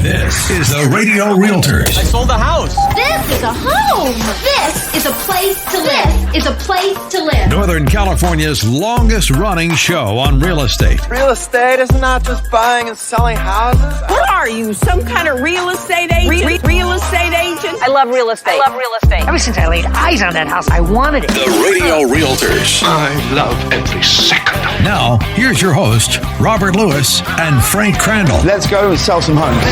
This is the Radio Realtors. I sold the house. This is a home. This is a place to live. This is a place to live. Northern California's longest running show on real estate. Real estate is not just buying and selling houses. What are you, some kind of real estate agent? Real estate agent? I love real estate. Ever since I laid eyes on that house, I wanted it. The Radio Realtors. I love every second. Now, here's your host, Robert Lewis and Frank Crandall. Let's go and sell some homes.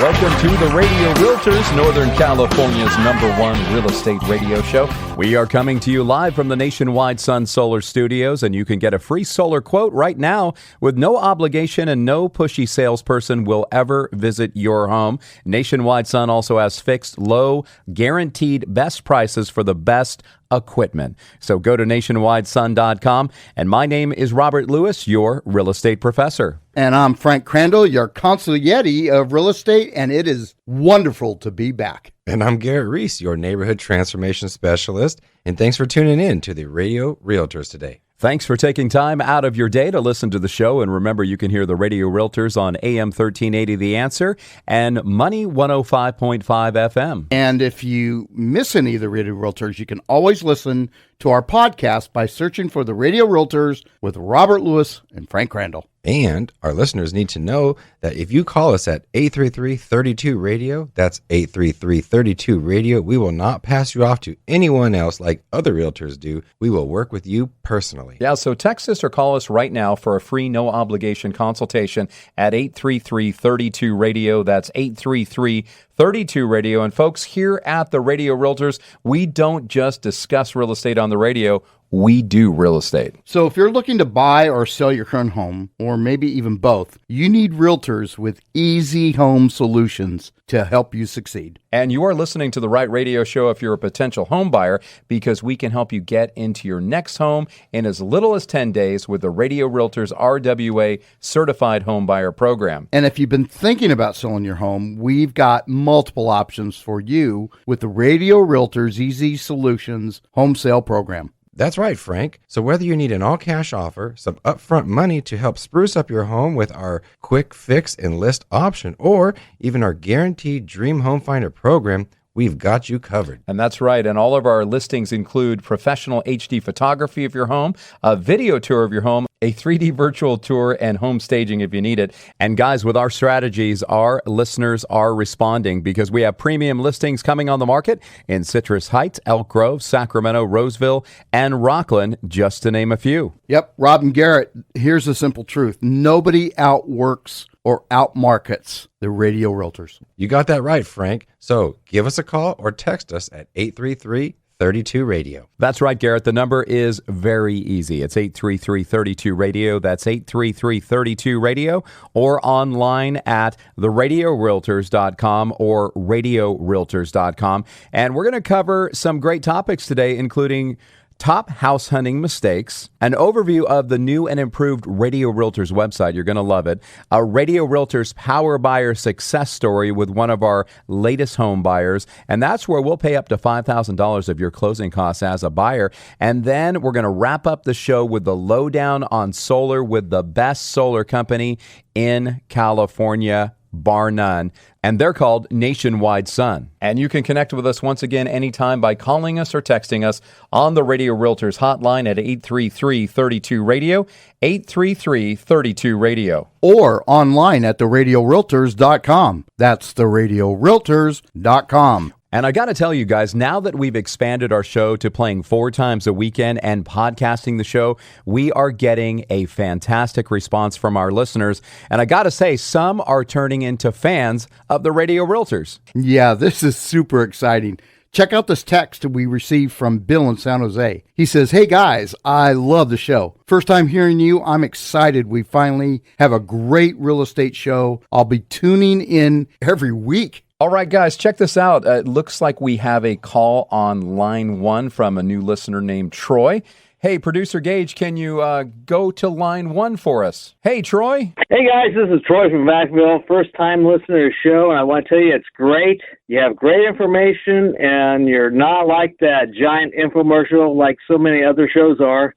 Welcome to the Radio Realtors, Northern California's #1 real estate radio show. We are coming to you live from the Nationwide Sun Solar Studios, and you can get a free solar quote right now with no obligation, and no pushy salesperson will ever visit your home. Nationwide Sun also has fixed, low, guaranteed best prices for the best equipment. So go to nationwidesun.com. And my name is Robert Lewis, your real estate professor. And I'm Frank Crandall, your consigliere of real estate, and it is wonderful to be back. And I'm Garrett Reese, your neighborhood transformation specialist, and thanks for tuning in to the Radio Realtors today. Thanks for taking time out of your day to listen to the show. And remember, you can hear the Radio Realtors on AM 1380 The Answer and Money 105.5 FM. And if you miss any of the Radio Realtors, you can always listen to our podcast by searching for the Radio Realtors with Robert Lewis and Frank Crandall. And our listeners need to know that if you call us at 833-32-RADIO, that's 833-32-RADIO, we will not pass you off to anyone else like other realtors do. We will work with you personally. Yeah, so text us or call us right now for a free no-obligation consultation at 833-32-RADIO. That's 833-32-RADIO. And folks, here at the Radio Realtors, we don't just discuss real estate on the radio. We do real estate. So if you're looking to buy or sell your current home, or maybe even both, you need realtors with easy home solutions to help you succeed. And you are listening to the right radio show if you're a potential home buyer, because we can help you get into your next home in as little as 10 days with the Radio Realtors RWA Certified Home Buyer Program. And if you've been thinking about selling your home, we've got multiple options for you with the Radio Realtors Easy Solutions Home Sale Program. That's right, Frank. So whether you need an all-cash offer, some upfront money to help spruce up your home with our quick fix and list option, or even our guaranteed Dream Home Finder program, we've got you covered. And that's right. And all of our listings include professional HD photography of your home, a video tour of your home, a 3D virtual tour, and home staging if you need it. And guys, with our strategies, our listeners are responding because we have premium listings coming on the market in Citrus Heights, Elk Grove, Sacramento, Roseville, and Rockland, just to name a few. Yep, Rob and Garrett, here's the simple truth. Nobody outworks or outmarkets the Radio Realtors. You got that right, Frank. So give us a call or text us at 833-32-RADIO. That's right, Garrett. The number is very easy. It's 833-32-RADIO. That's 833-32-RADIO, or online at theradiorealtors.com or radiorealtors.com. And we're going to cover some great topics today, including top house hunting mistakes, an overview of the new and improved Radio Realtors website. You're going to love it. A Radio Realtors Power Buyer success story with one of our latest home buyers. And that's where we'll pay up to $5,000 of your closing costs as a buyer. And then we're going to wrap up the show with the lowdown on solar with the best solar company in California, bar none. And they're called Nationwide Sun. And you can connect with us once again anytime by calling us or texting us on the Radio Realtors hotline at 833-32-RADIO, 833-32-RADIO. Or online at theradiorealtors.com. That's theradiorealtors.com. And I got to tell you guys, now that we've expanded our show to playing 4 times a weekend and podcasting the show, we are getting a fantastic response from our listeners. And I got to say, some are turning into fans of the Radio Realtors. Yeah, this is super exciting. Check out this text we received from Bill in San Jose. He says, "Hey guys, I love the show. First time hearing you, I'm excited. We finally have a great real estate show. I'll be tuning in every week." All right, guys, check this out. It looks like we have a call on line 1 from a new listener named Troy. Hey, Producer Gage, can you go to line 1 for us? Hey, Troy. Hey, guys, this is Troy from Vacaville. First-time listener to the show, and I want to tell you it's great. You have great information, and you're not like that giant infomercial like so many other shows are.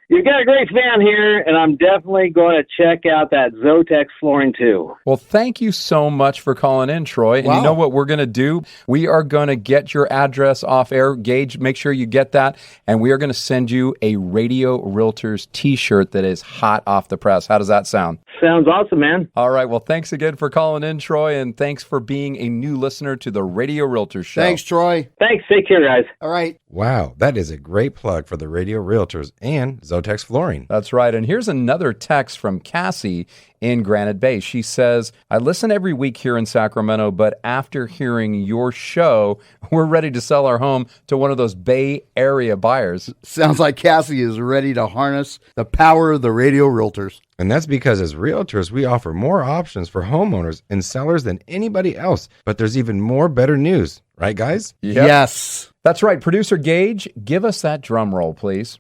You've got a great fan here, and I'm definitely going to check out that Zotex flooring too. Well, thank you so much for calling in, Troy. And you know what we're going to do? We are going to get your address off air. Gage, make sure you get that. And we are going to send you a Radio Realtors t-shirt that is hot off the press. How does that sound? Sounds awesome, man. All right. Well, thanks again for calling in, Troy. And thanks for being a new listener to the Radio Realtors Show. Thanks, Troy. Thanks. Take care, guys. All right. Wow, that is a great plug for the Radio Realtors and Zotex Flooring. That's right. And here's another text from Cassie in Granite Bay. She says, I listen every week here in Sacramento, but after hearing your show, we're ready to sell our home to one of those Bay Area buyers. Sounds like Cassie is ready to harness the power of the Radio Realtors. And that's because as realtors, we offer more options for homeowners and sellers than anybody else. But there's even more better news. Right, guys? Yep. Yes. That's right. Producer Gage, give us that drum roll, please.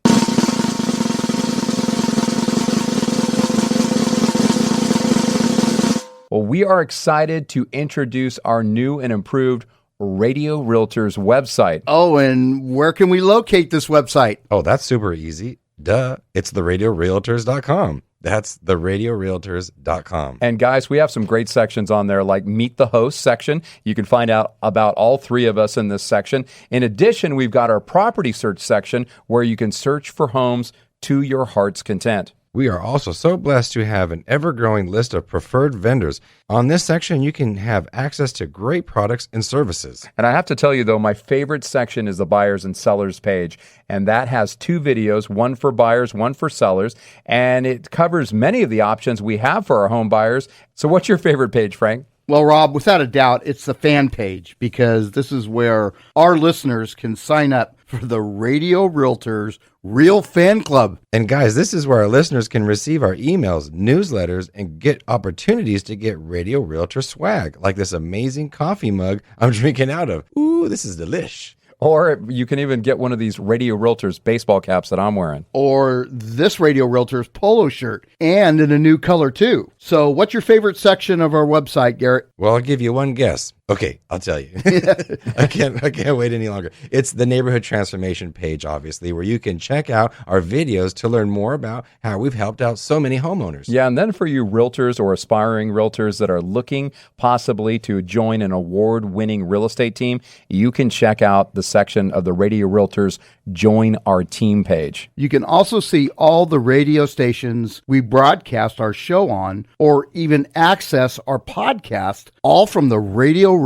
Well, we are excited to introduce our new and improved Radio Realtors website. Oh, and where can we locate this website? Oh, that's super easy. Duh. It's theradiorealtors.com. That's theradiorealtors.com. And guys, we have some great sections on there, like Meet the Host section. You can find out about all three of us in this section. In addition, we've got our property search section where you can search for homes to your heart's content. We are also so blessed to have an ever-growing list of preferred vendors. On this section, you can have access to great products and services. And I have to tell you, though, my favorite section is the buyers and sellers page. And that has two videos, one for buyers, one for sellers. And it covers many of the options we have for our home buyers. So what's your favorite page, Frank? Well, Rob, without a doubt, it's the fan page, because this is where our listeners can sign up for the Radio Realtors Real Fan Club. And guys, this is where our listeners can receive our emails, newsletters, and get opportunities to get Radio Realtor swag, like this amazing coffee mug I'm drinking out of. Ooh, this is delish. Or you can even get one of these Radio Realtors baseball caps that I'm wearing. Or this Radio Realtors polo shirt, and in a new color too. So what's your favorite section of our website, Garrett? Well, I'll give you one guess. Okay, I'll tell you. I can't wait any longer. It's the neighborhood transformation page, obviously, where you can check out our videos to learn more about how we've helped out so many homeowners. Yeah, and then for you realtors or aspiring realtors that are looking possibly to join an award-winning real estate team, you can check out the section of the Radio Realtors Join Our Team page. You can also see all the radio stations we broadcast our show on, or even access our podcast, all from the RadioRealtors.com.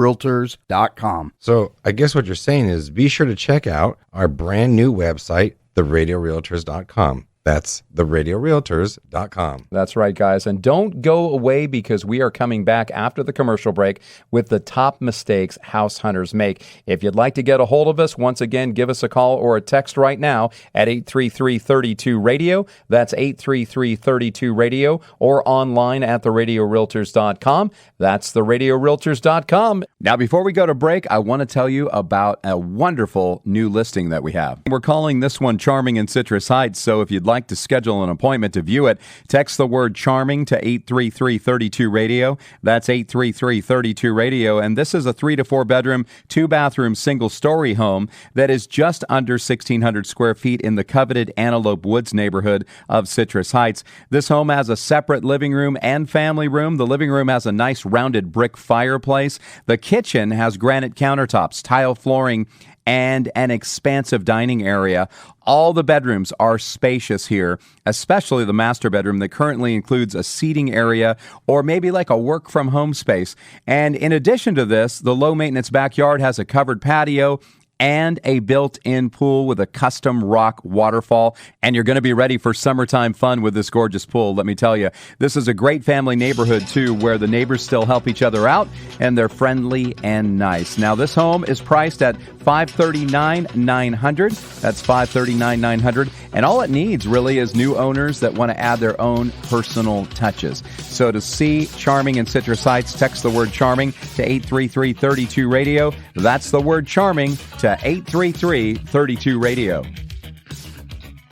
So I guess what you're saying is be sure to check out our brand new website, theradiorealtors.com. That's theradiorealtors.com. That's right, guys. And don't go away, because we are coming back after the commercial break with the top mistakes house hunters make. If you'd like to get a hold of us, once again, give us a call or a text right now at 833-32-RADIO. That's 833-32-RADIO, or online at theradiorealtors.com. That's theradiorealtors.com. Now, before we go to break, I want to tell you about a wonderful new listing that we have. We're calling this one Charming in Citrus Heights, so if you'd like to schedule an appointment to view it, text the word charming to 833-32-RADIO. That's 833-32-RADIO. And this is a 3 to 4 bedroom, 2-bathroom, single-story home that is just under 1,600 square feet in the coveted Antelope Woods neighborhood of Citrus Heights. This home has a separate living room and family room. The living room has a nice rounded brick fireplace. The kitchen has granite countertops, tile flooring, and an expansive dining area. All the bedrooms are spacious here, especially the master bedroom that currently includes a seating area or maybe like a work-from-home space. And in addition to this, the low-maintenance backyard has a covered patio and a built-in pool with a custom rock waterfall. And you're going to be ready for summertime fun with this gorgeous pool, let me tell you. This is a great family neighborhood, too, where the neighbors still help each other out, and they're friendly and nice. Now, this home is priced at $539,900. That's $539,900. And all it needs, really, is new owners that want to add their own personal touches. So to see Charming in Citrus Heights, text the word charming to 833-32-RADIO. That's the word charming to 833-32-RADIO.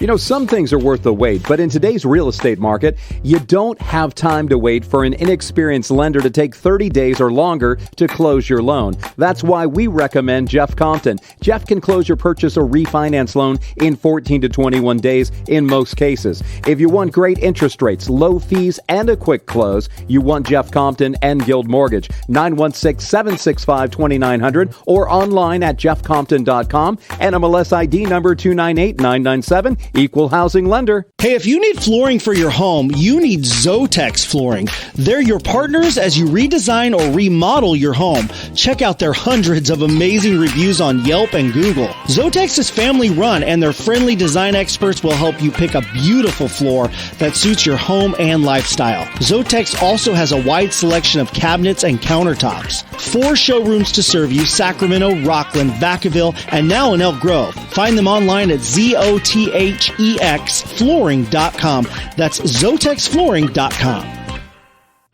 You know, some things are worth the wait, but in today's real estate market, you don't have time to wait for an inexperienced lender to take 30 days or longer to close your loan. That's why we recommend Jeff Compton. Jeff can close your purchase or refinance loan in 14 to 21 days in most cases. If you want great interest rates, low fees, and a quick close, you want Jeff Compton and Guild Mortgage. 916-765-2900 or online at jeffcompton.com and MLS ID number 298997. Equal housing lender. Hey, if you need flooring for your home, you need Zotex Flooring. They're your partners as you redesign or remodel your home. Check out their hundreds of amazing reviews on Yelp and Google. Zotex is family run, and their friendly design experts will help you pick a beautiful floor that suits your home and lifestyle. Zotex also has a wide selection of cabinets and countertops. 4 showrooms to serve you: Sacramento, Rockland, Vacaville, and now in Elk Grove. Find them online at ZOTHEXflooring.com. That's ZOTEXflooring.com.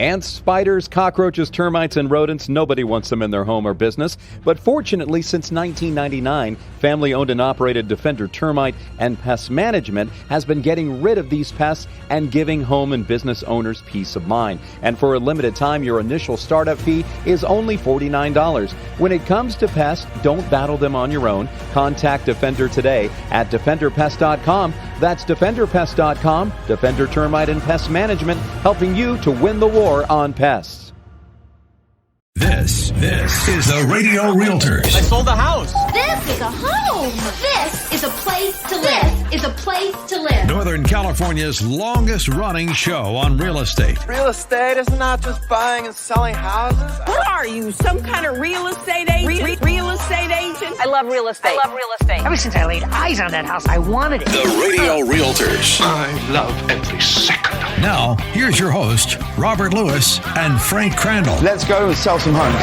Ants, spiders, cockroaches, termites, and rodents, nobody wants them in their home or business. But fortunately, since 1999, family-owned and operated Defender Termite and Pest Management has been getting rid of these pests and giving home and business owners peace of mind. And for a limited time, your initial startup fee is only $49. When it comes to pests, don't battle them on your own. Contact Defender today at DefenderPest.com. That's DefenderPest.com. Defender Termite and Pest Management, helping you to win the war on pests. This is the Radio Realtors. I sold a house. This is a home. This is a place to live. This is a place to live. Northern California's longest running show on real estate. Real estate is not just buying and selling houses. What are you, some kind of real estate agent? Real estate agent? I love real estate. Ever since I laid eyes on that house, I wanted it. The Radio Realtors. I love every second. Now, here's your host, Robert Lewis and Frank Crandall. Let's go and sell some homes.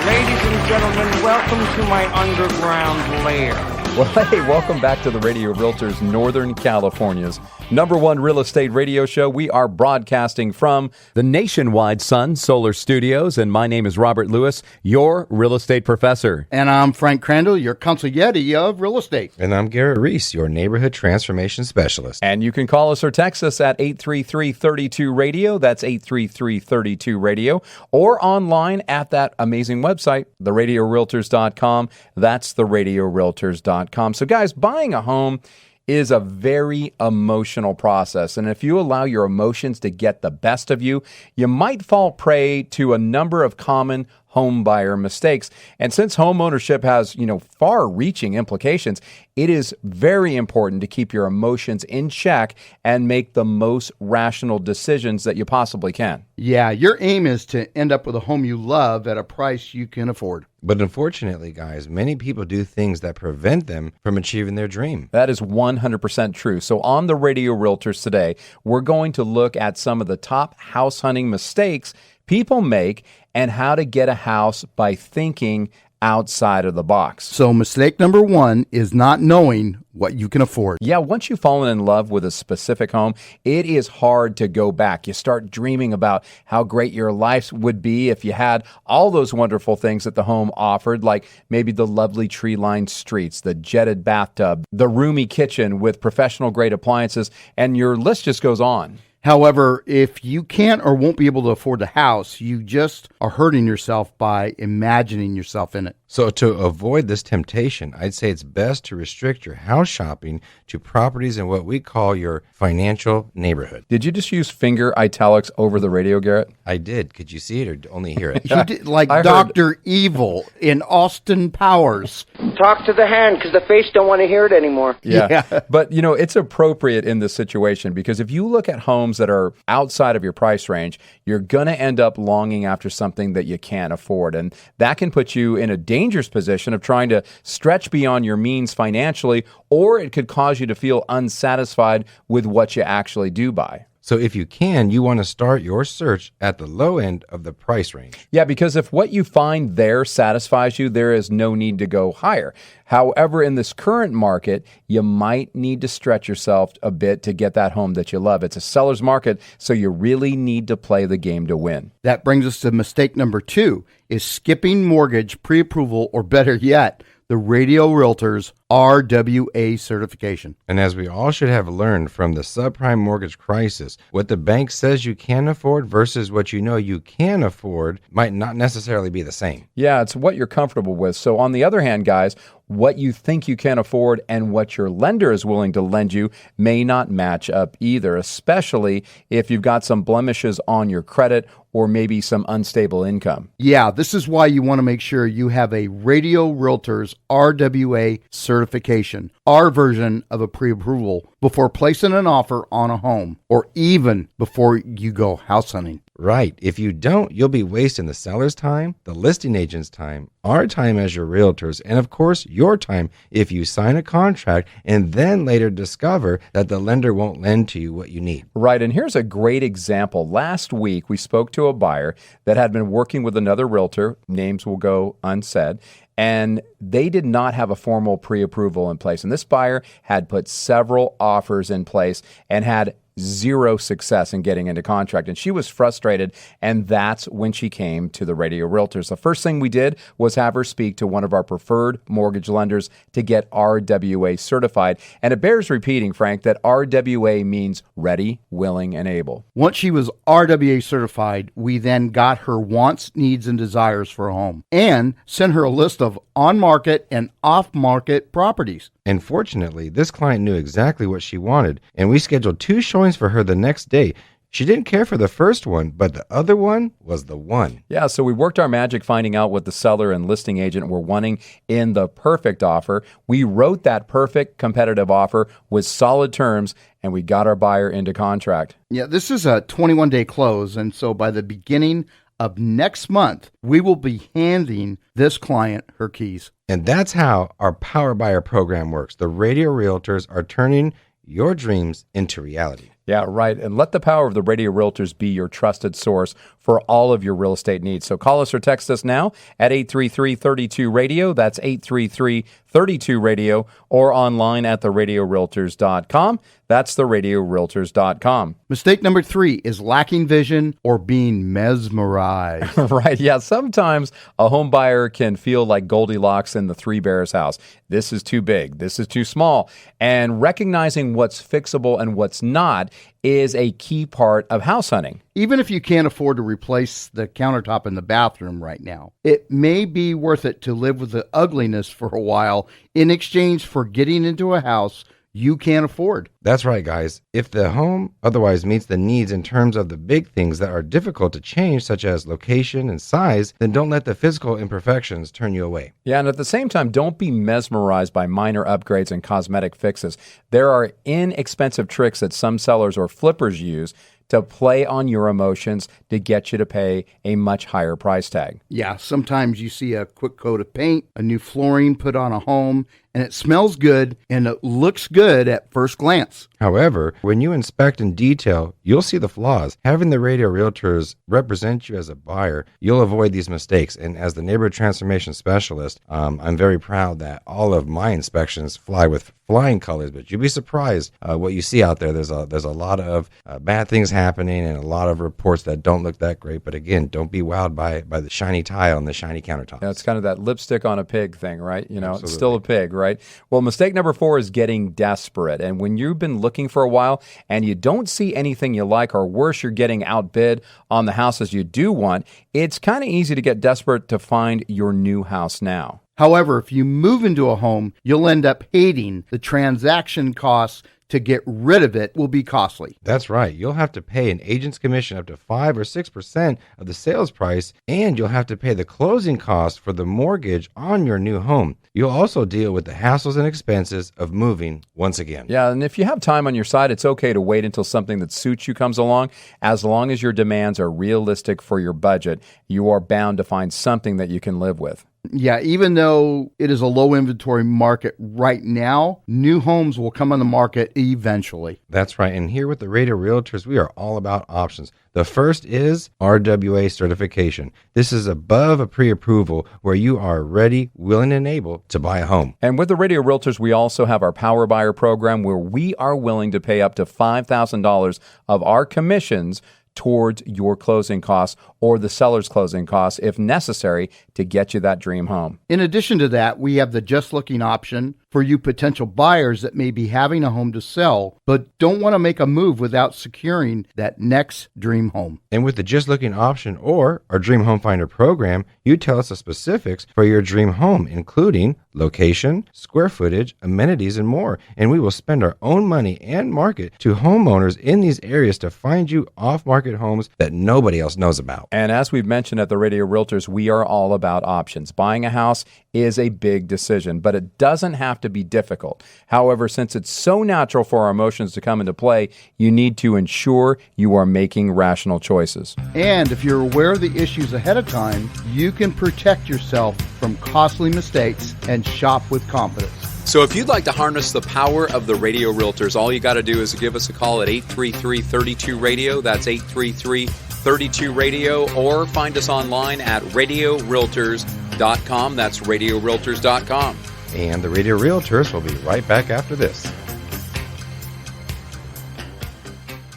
Ladies and gentlemen, welcome to my underground lair. Well, hey, welcome back to the Radio Realtors, Northern California's #1 real estate radio show. We are broadcasting from the nationwide Sun Solar Studios, and my name is Robert Lewis, your real estate professor. And I'm Frank Crandall, your consigliere of real estate. And I'm Garrett Reese, your neighborhood transformation specialist. And you can call us or text us at 833-32-RADIO. That's 833-32-RADIO. Or online at that amazing website, theradiorealtors.com. That's theradiorealtors.com. So guys, buying a home is a very emotional process. And if you allow your emotions to get the best of you, you might fall prey to a number of common home buyer mistakes. And since home ownership has, far-reaching implications, it is very important to keep your emotions in check and make the most rational decisions that you possibly can. Yeah, your aim is to end up with a home you love at a price you can afford. But unfortunately, guys, many people do things that prevent them from achieving their dream. That is 100% true. So on the Radio Realtors today, we're going to look at some of the top house hunting mistakes people make and how to get a house by thinking outside of the box. So mistake number 1 is not knowing what you can afford. Yeah, once you've fallen in love with a specific home, it is hard to go back. You start dreaming about how great your life would be if you had all those wonderful things that the home offered, like maybe the lovely tree-lined streets, the jetted bathtub, the roomy kitchen with professional-grade appliances, and your list just goes on. However, if you can't or won't be able to afford the house, you just are hurting yourself by imagining yourself in it. So to avoid this temptation, I'd say it's best to restrict your house shopping to properties in what we call your financial neighborhood. Did you just use finger italics over the radio, Garrett? I did. Could you see it or only hear it? You did, like Dr. Evil in Austin Powers. Talk to the hand, because the face don't want to hear it anymore. Yeah. But, it's appropriate in this situation because if you look at homes that are outside of your price range, you're going to end up longing after something that you can't afford. And that can put you in a dangerous position of trying to stretch beyond your means financially, or it could cause you to feel unsatisfied with what you actually do buy. So if you can, you want to start your search at the low end of the price range. Yeah, because if what you find there satisfies you, there is no need to go higher. However, in this current market, you might need to stretch yourself a bit to get that home that you love. It's a seller's market, so you really need to play the game to win. That brings us to mistake number 2, is skipping mortgage pre-approval, or better yet, the Radio Realtors RWA certification. And as we all should have learned from the subprime mortgage crisis, what the bank says you can afford versus what you know you can afford might not necessarily be the same. Yeah, it's what you're comfortable with. So on the other hand, guys, what you think you can afford and what your lender is willing to lend you may not match up either, especially if you've got some blemishes on your credit or maybe some unstable income. Yeah, this is why you want to make sure you have a Radio Realtors RWA certification, our version of a pre-approval, before placing an offer on a home or even before you go house hunting. Right. If you don't, you'll be wasting the seller's time, the listing agent's time, our time as your realtors, and of course, your time if you sign a contract and then later discover that the lender won't lend to you what you need. Right. And here's a great example. Last week, we spoke to a buyer that had been working with another realtor, names will go unsaid, and they did not have a formal pre-approval in place. And this buyer had put several offers in place and had zero success in getting into contract. And she was frustrated, and that's when she came to the Radio Realtors. The first thing we did was have her speak to one of our preferred mortgage lenders to get RWA certified. And it bears repeating, Frank, that RWA means ready, willing, and able. Once she was RWA certified, we then got her wants, needs, and desires for a home and sent her a list of on-market and off-market properties. And fortunately, this client knew exactly what she wanted, and we scheduled 2 showings for her the next day. She didn't care for the first one, but the other one was the one. Yeah, so we worked our magic finding out what the seller and listing agent were wanting in the perfect offer. We wrote that perfect competitive offer with solid terms, and we got our buyer into contract. Yeah, this is a 21-day close, and so by the beginning of next month, we will be handing this client her keys. And that's how our Power Buyer program works. The Radio Realtors are turning your dreams into reality. Yeah, right. And let the power of the Radio Realtors be your trusted source for all of your real estate needs. So call us or text us now at 833-32-RADIO. That's 833-32-RADIO, or online at theradiorealtors.com. That's theradiorealtors.com. Mistake number 3 is lacking vision or being mesmerized. Right. Yeah. Sometimes a home buyer can feel like Goldilocks in the Three Bears house. This is too big. This is too small. And recognizing what's fixable and what's not is a key part of house hunting. Even if you can't afford to replace the countertop in the bathroom right now, it may be worth it to live with the ugliness for a while in exchange for getting into a house you can't afford. That's right, guys. If the home otherwise meets the needs in terms of the big things that are difficult to change, such as location and size, then don't let the physical imperfections turn you away. Yeah, and at the same time, don't be mesmerized by minor upgrades and cosmetic fixes. There are inexpensive tricks that some sellers or flippers use to play on your emotions to get you to pay a much higher price tag. Yeah, sometimes you see a quick coat of paint, a new flooring put on a home, and it smells good and it looks good at first glance. However, when you inspect in detail, you'll see the flaws. Having the Radio Realtors represent you as a buyer, you'll avoid these mistakes. And as the neighborhood transformation specialist, I'm very proud that all of my inspections fly with flying colors, but you'd be surprised what you see out there. There's a lot of bad things happening and a lot of reports that don't look that great. But again, don't be wowed by the shiny tile and the shiny countertops. Yeah, it's kind of that lipstick on a pig thing, right? You know, Absolutely. It's still a pig, right? Well, mistake number 4 is getting desperate. And when you've been looking for a while and you don't see anything you like, or worse, you're getting outbid on the houses you do want, it's kind of easy to get desperate to find your new house now. However, if you move into a home, you'll end up hating the transaction costs. To get rid of it will be costly. That's right. You'll have to pay an agent's commission up to 5 or 6% of the sales price, and you'll have to pay the closing costs for the mortgage on your new home. You'll also deal with the hassles and expenses of moving once again. Yeah, and if you have time on your side, it's okay to wait until something that suits you comes along. As long as your demands are realistic for your budget, you are bound to find something that you can live with. Yeah, even though it is a low inventory market right now, new homes will come on the market eventually. That's right. And here with the Radio Realtors, we are all about options. The first is RWA certification. This is above a pre-approval where you are ready, willing, and able to buy a home. And with the Radio Realtors, we also have our Power Buyer program where we are willing to pay up to $5,000 of our commissions towards your closing costs or the seller's closing costs, if necessary, to get you that dream home. In addition to that, we have the Just Looking option for you potential buyers that may be having a home to sell, but don't want to make a move without securing that next dream home. And with the Just Looking option or our Dream Home Finder program, you tell us the specifics for your dream home, including location, square footage, amenities, and more. And we will spend our own money and market to homeowners in these areas to find you off-market homes that nobody else knows about. And as we've mentioned at the Radio Realtors, we are all about options. Buying a house is a big decision, but it doesn't have to be difficult. However, since it's so natural for our emotions to come into play, you need to ensure you are making rational choices. And if you're aware of the issues ahead of time, you can protect yourself from costly mistakes and shop with confidence. So if you'd like to harness the power of the Radio Realtors, all you got to do is give us a call at 833-32-RADIO. That's 833-32-RADIO. Or find us online at RadioRealtors.com. That's RadioRealtors.com. And the Radio Realtors will be right back after this.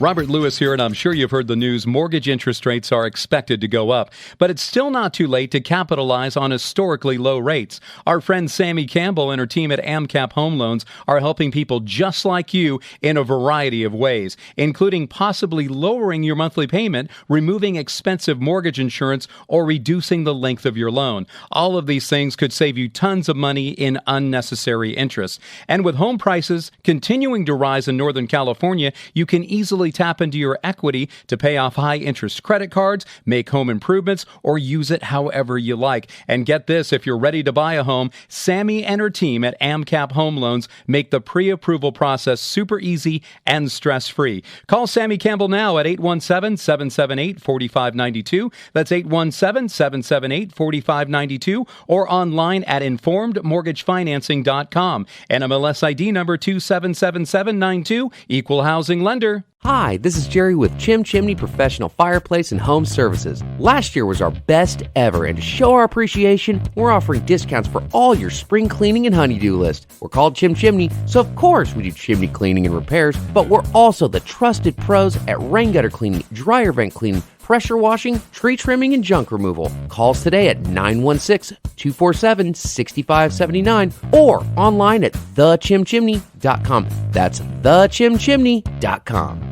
Robert Lewis here, and I'm sure you've heard the news. Mortgage interest rates are expected to go up, but it's still not too late to capitalize on historically low rates. Our friend Sammy Campbell and her team at AmCap Home Loans are helping people just like you in a variety of ways, including possibly lowering your monthly payment, removing expensive mortgage insurance, or reducing the length of your loan. All of these things could save you tons of money in unnecessary interest. And with home prices continuing to rise in Northern California, you can easily tap into your equity to pay off high-interest credit cards, make home improvements, or use it however you like. And get this, if you're ready to buy a home, Sammy and her team at AmCap Home Loans make the pre-approval process super easy and stress-free. Call Sammy Campbell now at 817-778-4592. That's 817-778-4592, or online at informedmortgagefinancing.com. NMLS ID number 277792, Equal Housing Lender. Hi, this is Jerry with Chim Chimney Professional Fireplace and Home Services. Last year was our best ever, and to show our appreciation, we're offering discounts for all your spring cleaning and honeydew list. We're called Chim Chimney, so of course we do chimney cleaning and repairs, but we're also the trusted pros at rain gutter cleaning, dryer vent cleaning, pressure washing, tree trimming, and junk removal. Call us today at 916-247-6579 or online at thechimchimney.com. That's thechimchimney.com.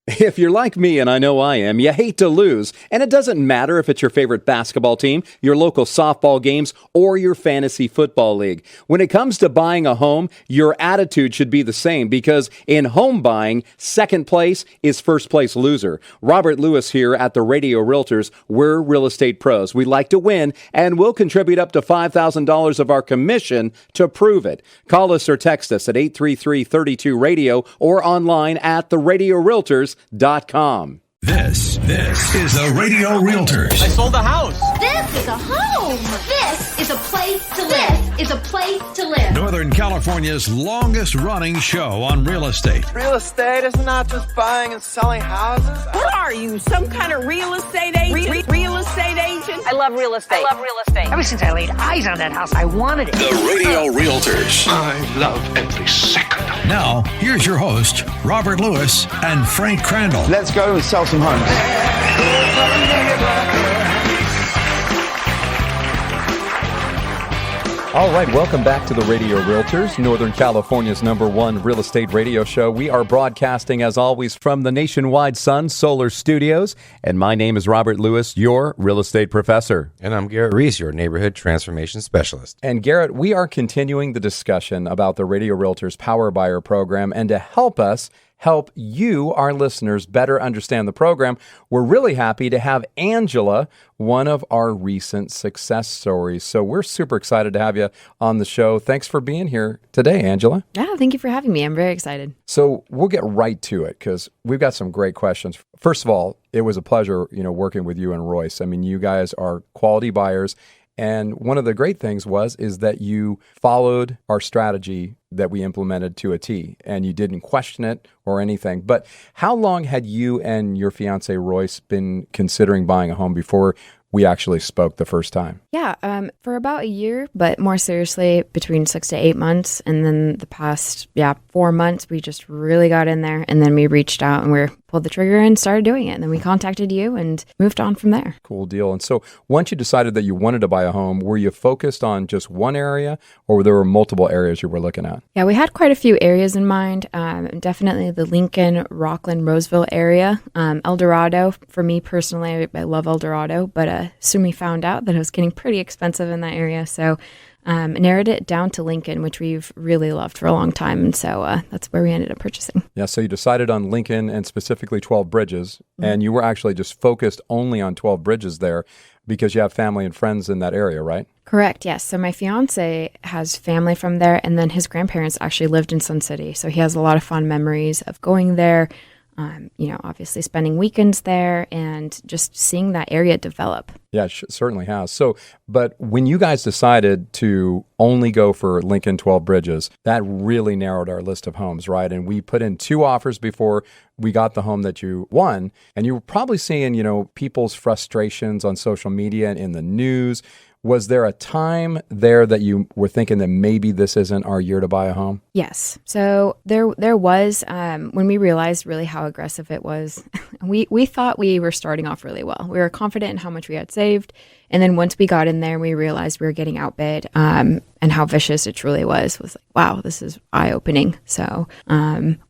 If you're like me, and I know I am, you hate to lose. And it doesn't matter if it's your favorite basketball team, your local softball games, or your fantasy football league. When it comes to buying a home, your attitude should be the same, because in home buying, second place is first place loser. Robert Lewis here at the Radio Realtors. We're real estate pros. We like to win, and we'll contribute up to $5,000 of our commission to prove it. Call us or text us at 833-32-RADIO or online at theradiorealtors.com. This is the Radio Realtors. I sold a house. This is a home. This is a place to live. This is a place to live. Northern California's longest running show on real estate. Real estate is not just buying and selling houses. What are you, some kind of real estate agent? Real estate agent? I love real estate. Ever since I laid eyes on that house, I wanted it. The Radio Realtors. I love every second. Now, here's your host, Robert Lewis and Frank Crandall. Let's go and sell some homes. All right, welcome back to the Radio Realtors, Northern California's #1 real estate radio show. We are broadcasting, as always, from the Nationwide Sun Solar Studios, and my name is Robert Lewis, your real estate professor. And I'm Garrett Reese, your neighborhood transformation specialist. And Garrett, we are continuing the discussion about the Radio Realtors Power Buyer program, and to help you, our listeners, better understand the program, we're really happy to have Angela, one of our recent success stories. So we're super excited to have you on the show. Thanks for being here today, Angela. Yeah, thank you for having me. I'm very excited. So we'll get right to it because we've got some great questions. First of all, it was a pleasure, working with you and Royce. I mean, you guys are quality buyers. And one of the great things is that you followed our strategy that we implemented to a T, and you didn't question it or anything. But how long had you and your fiance Royce been considering buying a home before we actually spoke the first time? Yeah, for about a year, but more seriously, between 6 to 8 months. And then the past, 4 months, we just really got in there. And then we reached out and we pulled the trigger and started doing it. And then we contacted you and moved on from there. Cool deal. And so once you decided that you wanted to buy a home, were you focused on just one area, or there were multiple areas you were looking at? Yeah, we had quite a few areas in mind. Definitely the Lincoln, Rockland, Roseville area. El Dorado, for me personally, I love El Dorado, but soon we found out that it was getting pretty expensive in that area. So narrowed it down to Lincoln, which we've really loved for a long time. And so that's where we ended up purchasing. Yeah, so you decided on Lincoln and specifically 12 Bridges, and you were actually just focused only on 12 Bridges there because you have family and friends in that area, right? Correct, yes. So my fiance has family from there, and then his grandparents actually lived in Sun City. So he has a lot of fond memories of going there, obviously spending weekends there and just seeing that area develop. Yeah, it certainly has. So, but when you guys decided to only go for Lincoln 12 Bridges, that really narrowed our list of homes, right? And we put in 2 offers before we got the home that you won. And you were probably seeing, people's frustrations on social media and in the news. Was there a time there that you were thinking that maybe this isn't our year to buy a home? Yes. So there was, when we realized really how aggressive it was, we thought we were starting off really well. We were confident in how much we had saved. And then once we got in there, we realized we were getting outbid, and how vicious it truly was like, wow, this is eye-opening. So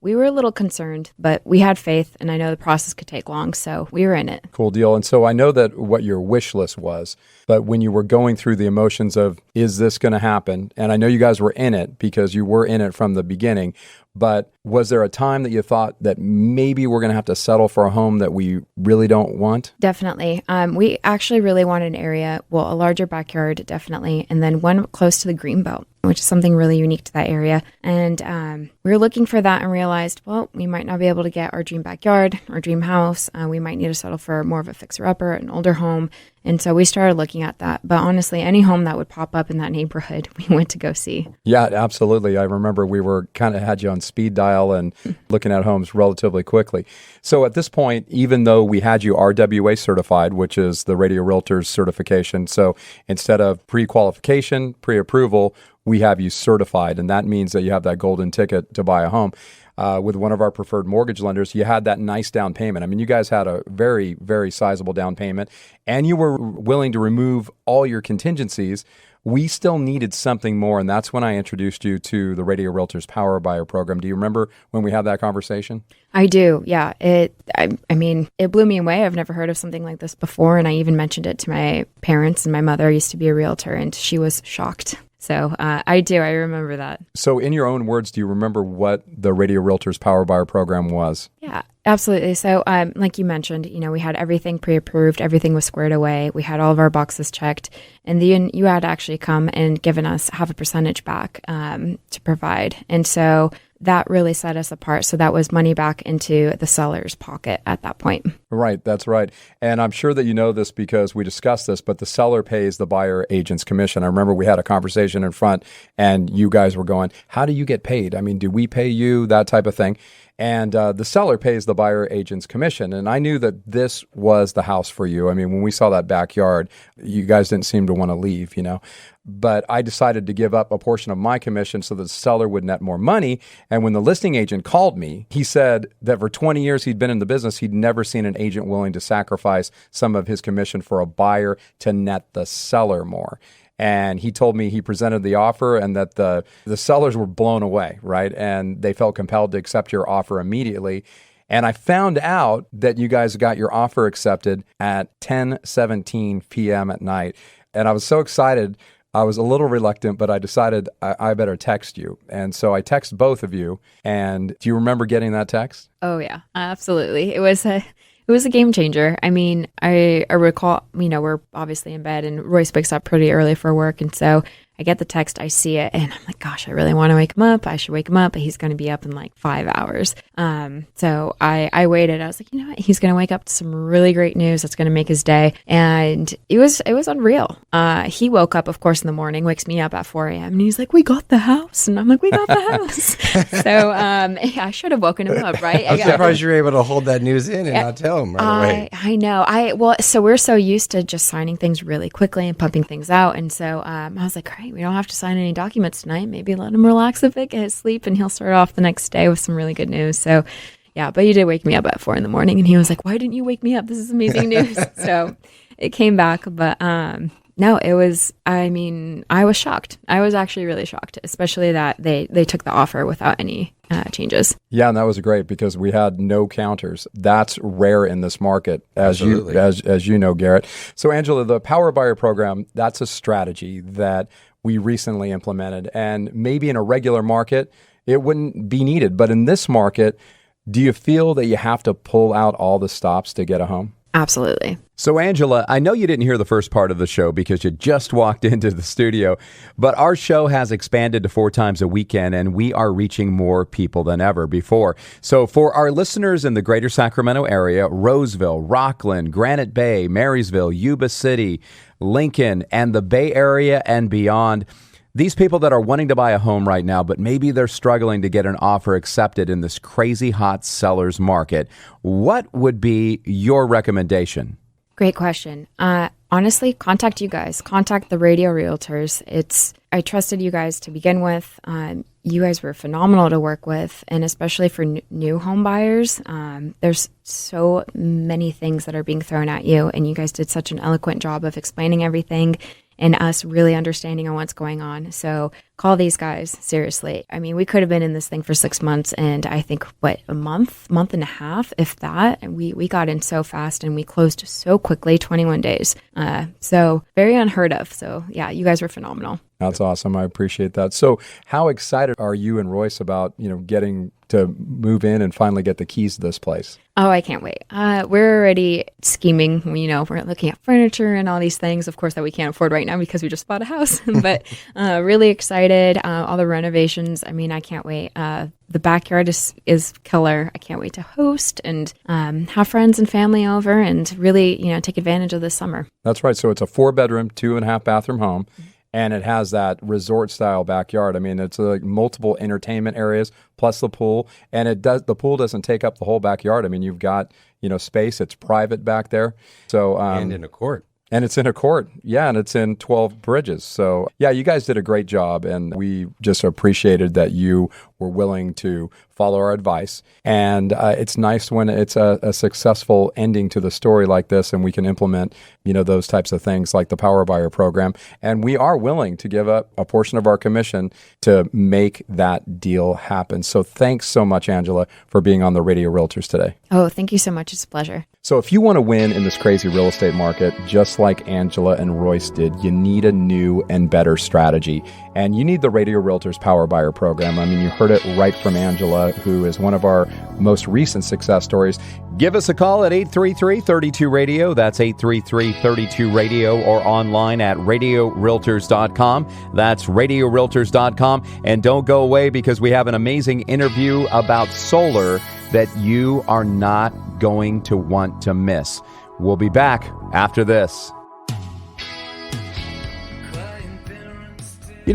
we were a little concerned, but we had faith, and I know the process could take long, so we were in it. Cool deal. And so I know that what your wish list was, but when you were going through the emotions of, is this going to happen? And I know you guys were in it because you were in it from the beginning, but was there a time that you thought that maybe we're going to have to settle for a home that we really don't want? Definitely. We actually really want an area, a larger backyard, definitely, and then one close to the greenbelt, which is something really unique to that area. And we were looking for that and realized, we might not be able to get our dream backyard, our dream house. We might need to settle for more of a fixer-upper, an older home. And so we started looking at that. But honestly, any home that would pop up in that neighborhood, we went to go see. Yeah, absolutely. I remember we were had you on speed dial and looking at homes relatively quickly. So at this point, even though we had you RWA Certified, which is the Radio Realtors certification, so instead of pre-qualification, pre-approval, we have you certified, and that means that you have that golden ticket to buy a home. With one of our preferred mortgage lenders, you had that nice down payment. I mean, you guys had a very, very sizable down payment, and you were willing to remove all your contingencies. We still needed something more, and that's when I introduced you to the Radio Realtors Power Buyer program. Do you remember when we had that conversation? I do, yeah. I mean, it blew me away. I've never heard of something like this before, and I even mentioned it to my parents, and my mother used to be a realtor, and she was shocked. So I do. I remember that. So in your own words, do you remember what the Radio Realtors Power Buyer program was? Yeah, absolutely. So like you mentioned, we had everything pre-approved. Everything was squared away. We had all of our boxes checked. And then you had actually come and given us half a percentage back to provide. And so that really set us apart. So that was money back into the seller's pocket at that point. Right, that's right. And I'm sure that you know this because we discussed this, but the seller pays the buyer agent's commission. I remember we had a conversation in front and you guys were going, how do you get paid? I mean, do we pay you? That type of thing. And the seller pays the buyer agent's commission. And I knew that this was the house for you. I mean, when we saw that backyard, you guys didn't seem to want to leave, But I decided to give up a portion of my commission so the seller would net more money. And when the listing agent called me, he said that for 20 years he'd been in the business, he'd never seen an agent willing to sacrifice some of his commission for a buyer to net the seller more. And he told me he presented the offer and that the sellers were blown away, right? And they felt compelled to accept your offer immediately. And I found out that you guys got your offer accepted at 10:17 p.m. at night. And I was so excited. I was a little reluctant, but I decided I better text you. And so I texted both of you. And do you remember getting that text? Oh, yeah, absolutely. It was a game changer. I mean, I recall, we're obviously in bed and Royce wakes up pretty early for work. And so I get the text, I see it, and I'm like, gosh, I really want to wake him up. I should wake him up, but he's going to be up in like 5 hours. So I waited. I was like, you know what? He's going to wake up to some really great news that's going to make his day. And it was unreal. He woke up, of course, in the morning, wakes me up at 4 a.m. and he's like, we got the house. And I'm like, we got the house. So I should have woken him up, right? I'm surprised you were able to hold that news in and not tell him right away. I know. So we're so used to just signing things really quickly and pumping things out. And so I was like, all right, we don't have to sign any documents tonight. Maybe let him relax a bit, get his sleep, and he'll start off the next day with some really good news. So yeah, but he did wake me up at 4 a.m. and he was like, why didn't you wake me up? This is amazing news. So it came back, but no, it was, I was shocked. I was actually really shocked, especially that they took the offer without any changes. Yeah, and that was great because we had no counters. That's rare in this market, as you know, Garrett. So Angela, the Power Buyer program, that's a strategy that we recently implemented, and maybe in a regular market, it wouldn't be needed. But in this market, do you feel that you have to pull out all the stops to get a home? Absolutely. So, Angela, I know you didn't hear the first part of the show because you just walked into the studio, but our show has expanded to 4 times a weekend, and we are reaching more people than ever before. So for our listeners in the greater Sacramento area, Roseville, Rockland, Granite Bay, Marysville, Yuba City, Lincoln, and the Bay Area and beyond, these people that are wanting to buy a home right now, but maybe they're struggling to get an offer accepted in this crazy hot seller's market, what would be your recommendation? Great question. Honestly, contact you guys. Contact the Radio Realtors. I trusted you guys to begin with. You guys were phenomenal to work with, and especially for new home buyers. There's so many things that are being thrown at you, and you guys did such an eloquent job of explaining everything and us really understanding on what's going on. So call these guys, seriously. We could have been in this thing for 6 months, and I think, a month and a half, if that. And we got in so fast, and we closed so quickly, 21 days. So very unheard of. So yeah, you guys were phenomenal. That's awesome. I appreciate that. So how excited are you and Royce about, getting to move in and finally get the keys to this place? Oh, I can't wait. We're already scheming. We're looking at furniture and all these things, of course, that we can't afford right now because we just bought a house. But really excited. All the renovations. I can't wait. The backyard is killer. I can't wait to host and have friends and family over and really, take advantage of this summer. That's right. So it's a 4-bedroom, 2.5 bathroom home. And it has that resort-style backyard. It's like multiple entertainment areas plus the pool, and the pool doesn't take up the whole backyard. You've got space. It's private back there. So and in a court. And it's in a court, yeah, and it's in 12 Bridges. So, yeah, you guys did a great job, and we just appreciated that you were willing to follow our advice. And it's nice when it's a successful ending to the story like this, and we can implement, those types of things like the Power Buyer program. And we are willing to give up a portion of our commission to make that deal happen. So thanks so much, Angela, for being on the Radio Realtors today. Oh, thank you so much. It's a pleasure. So if you want to win in this crazy real estate market, just like Angela and Royce did, you need a new and better strategy. And you need the Radio Realtors Power Buyer program. You heard it right from Angela, who is one of our most recent success stories. Give us a call at 833-32-RADIO. That's 833-32-RADIO, or online at RadioRealtors.com. That's RadioRealtors.com. And don't go away, because we have an amazing interview about solar that you are not going to want to miss. We'll be back after this.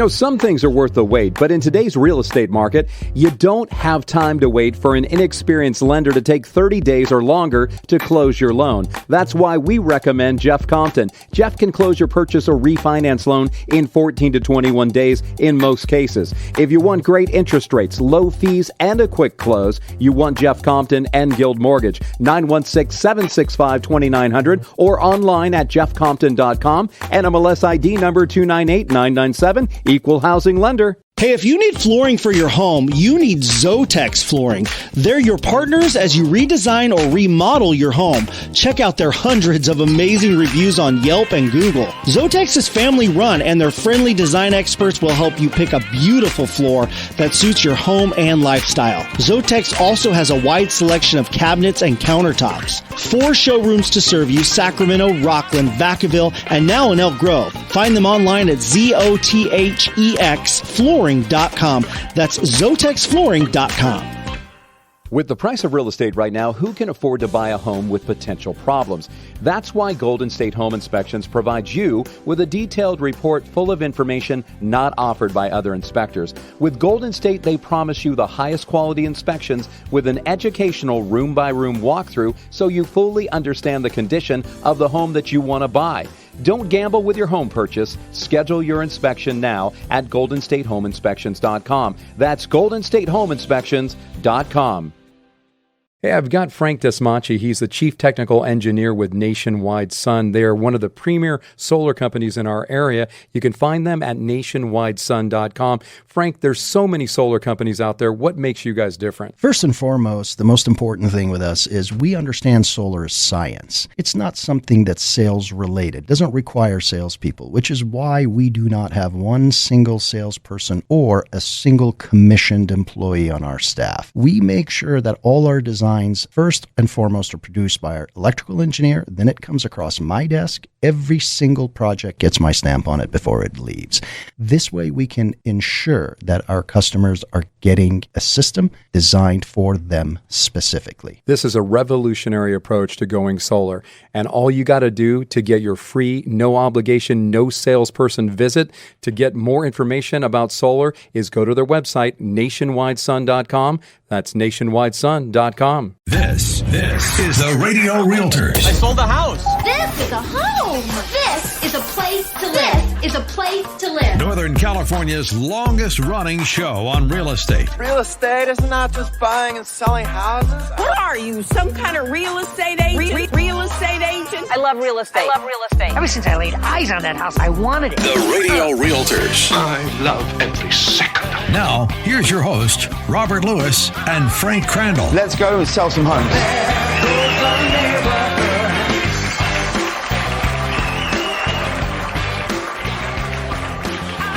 Some things are worth the wait, but in today's real estate market, you don't have time to wait for an inexperienced lender to take 30 days or longer to close your loan. That's why we recommend Jeff Compton. Jeff can close your purchase or refinance loan in 14 to 21 days in most cases. If you want great interest rates, low fees, and a quick close, you want Jeff Compton and Guild Mortgage. 916-765-2900 or online at jeffcompton.com, and MLS ID number 298997. Equal housing lender. Hey, if you need flooring for your home, you need Zotex Flooring. They're your partners as you redesign or remodel your home. Check out their hundreds of amazing reviews on Yelp and Google. Zotex is family run, and their friendly design experts will help you pick a beautiful floor that suits your home and lifestyle. Zotex also has a wide selection of cabinets and countertops. 4 showrooms to serve you: Sacramento, Rockland, Vacaville, and now in Elk Grove. Find them online at ZOTHEXflooring.com. That's ZOTEXflooring.com. With the price of real estate right now, who can afford to buy a home with potential problems? That's why Golden State Home Inspections provides you with a detailed report full of information not offered by other inspectors. With Golden State, they promise you the highest quality inspections with an educational room-by-room walkthrough so you fully understand the condition of the home that you want to buy. Don't gamble with your home purchase. Schedule your inspection now at goldenstatehomeinspections.com. That's goldenstatehomeinspections.com. Hey, I've got Frank Dasmacci. He's the Chief Technical Engineer with Nationwide Sun. They are one of the premier solar companies in our area. You can find them at nationwidesun.com. Frank, there's so many solar companies out there. What makes you guys different? First and foremost, the most important thing with us is we understand solar is science. It's not something that's sales related. It doesn't require salespeople, which is why we do not have one single salesperson or a single commissioned employee on our staff. We make sure that all our designs first and foremost are produced by our electrical engineer. Then it comes across my desk. Every single project gets my stamp on it before it leaves. This way we can ensure that our customers are getting a system designed for them specifically. This is a revolutionary approach to going solar. And all you got to do to get your free, no obligation, no salesperson visit to get more information about solar is go to their website, nationwidesun.com. That's nationwidesun.com. This is the Radio Realtors. I sold a house. This is a home. This is a place to live. This is a place to live. Northern California's longest running show on real estate. Real estate is not just buying and selling houses. What are you, some kind of real estate agent? Real estate agent? I love real estate. Ever since I laid eyes on that house, I wanted it. The Radio Realtors. I love every second. Now, here's your host, Robert Lewis and Frank Crandall. Let's go and sell some homes.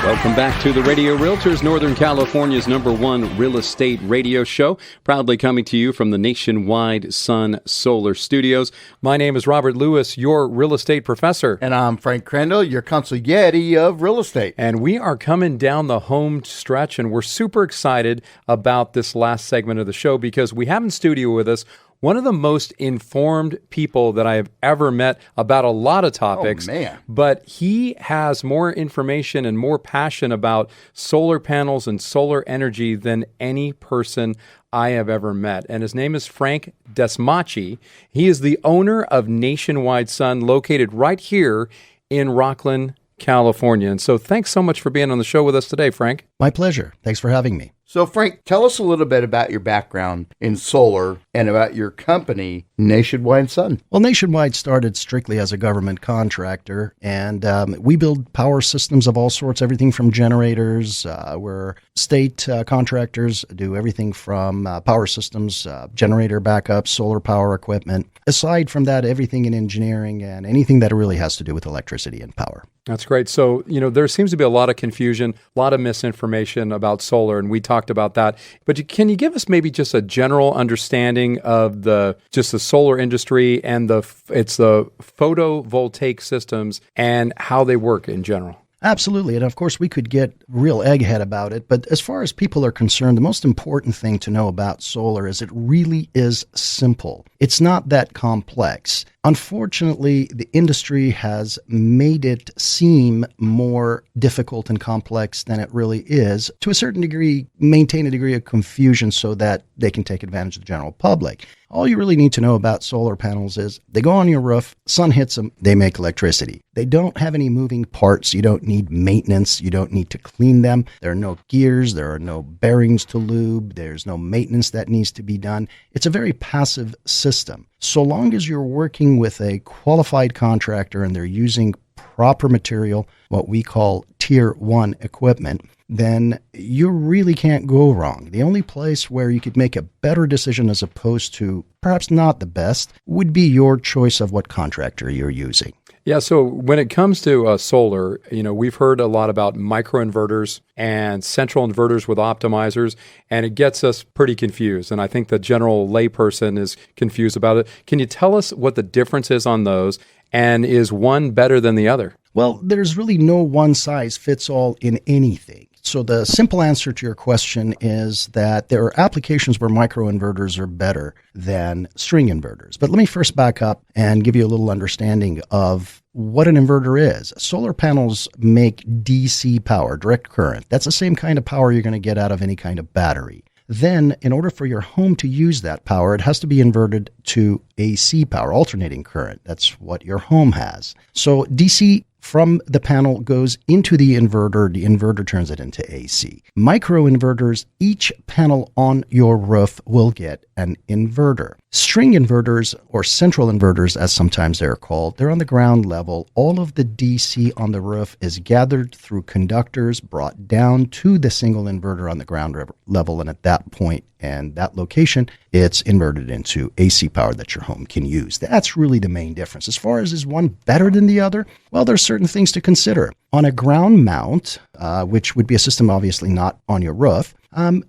Welcome back to the Radio Realtors, Northern California's #1 real estate radio show, proudly coming to you from the Nationwide Sun Solar Studios. My name is Robert Lewis, your real estate professor. And I'm Frank Crandall, your consigliere of real estate. And we are coming down the home stretch, and we're super excited about this last segment of the show because we have in studio with us one of the most informed people that I have ever met about a lot of topics. Oh, man. But he has more information and more passion about solar panels and solar energy than any person I have ever met. And his name is Frank Dasmacci. He is the owner of Nationwide Sun, located right here in Rockland, California. And so thanks so much for being on the show with us today, Frank. My pleasure. Thanks for having me. So, Frank, tell us a little bit about your background in solar and about your company, Nationwide Sun. Well, Nationwide started strictly as a government contractor, and we build power systems of all sorts, everything from generators. We're state contractors, do everything from power systems, generator backup, solar power equipment. Aside from that, everything in engineering and anything that really has to do with electricity and power. That's great. So, there seems to be a lot of confusion, a lot of misinformation about solar, and we talked about that. But can you give us maybe just a general understanding of the solar industry and it's the photovoltaic systems and how they work in general? Absolutely. And of course, we could get real egghead about it. But as far as people are concerned, the most important thing to know about solar is it really is simple. It's not that complex. Unfortunately, the industry has made it seem more difficult and complex than it really is, to a certain degree, maintain a degree of confusion so that they can take advantage of the general public. All you really need to know about solar panels is they go on your roof, sun hits them, they make electricity. They don't have any moving parts. You don't need maintenance. You don't need to clean them. There are no gears. There are no bearings to lube. There's no maintenance that needs to be done. It's a very passive system. So long as you're working with a qualified contractor and they're using proper material, what we call tier 1 equipment, then you really can't go wrong. The only place where you could make a better decision as opposed to perhaps not the best would be your choice of what contractor you're using. Yeah, so when it comes to solar, we've heard a lot about microinverters and central inverters with optimizers, and it gets us pretty confused. And I think the general layperson is confused about it. Can you tell us what the difference is on those, and is one better than the other? Well, there's really no one size fits all in anything. So the simple answer to your question is that there are applications where microinverters are better than string inverters. But let me first back up and give you a little understanding of what an inverter is. Solar panels make DC power, direct current. That's the same kind of power you're going to get out of any kind of battery. Then, in order for your home to use that power, it has to be inverted to AC power, alternating current. That's what your home has. So DC from the panel goes into the inverter turns it into AC. Microinverters, each panel on your roof will get an inverter. String inverters, or central inverters as sometimes they're called, they're on the ground level. All of the DC on the roof is gathered through conductors, brought down to the single inverter on the ground level, and at that point and that location, it's inverted into AC power that your home can use. That's really the main difference. As far as is one better than the other, well, there's certain things to consider. On a ground mount, which would be a system obviously not on your roof,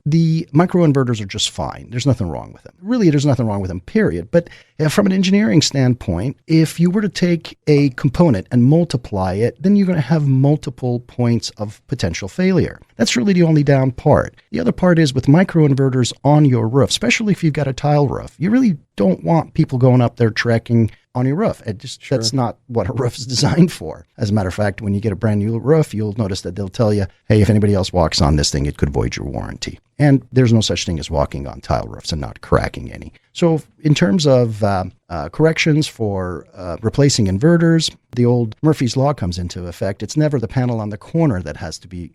the microinverters are just fine. There's nothing wrong with them. Really, there's nothing wrong with them, period. But from an engineering standpoint, if you were to take a component and multiply it, then you're going to have multiple points of potential failure. That's really the only down part. The other part is with microinverters on your roof, especially if you've got a tile roof, you really don't want people going up there trekking on your roof. That's not what a roof is designed for. As a matter of fact, when you get a brand new roof, you'll notice that they'll tell you, hey, if anybody else walks on this thing, it could void your warranty. And there's no such thing as walking on tile roofs and not cracking any. So in terms of corrections for replacing inverters, the old Murphy's Law comes into effect. It's never the panel on the corner that has to be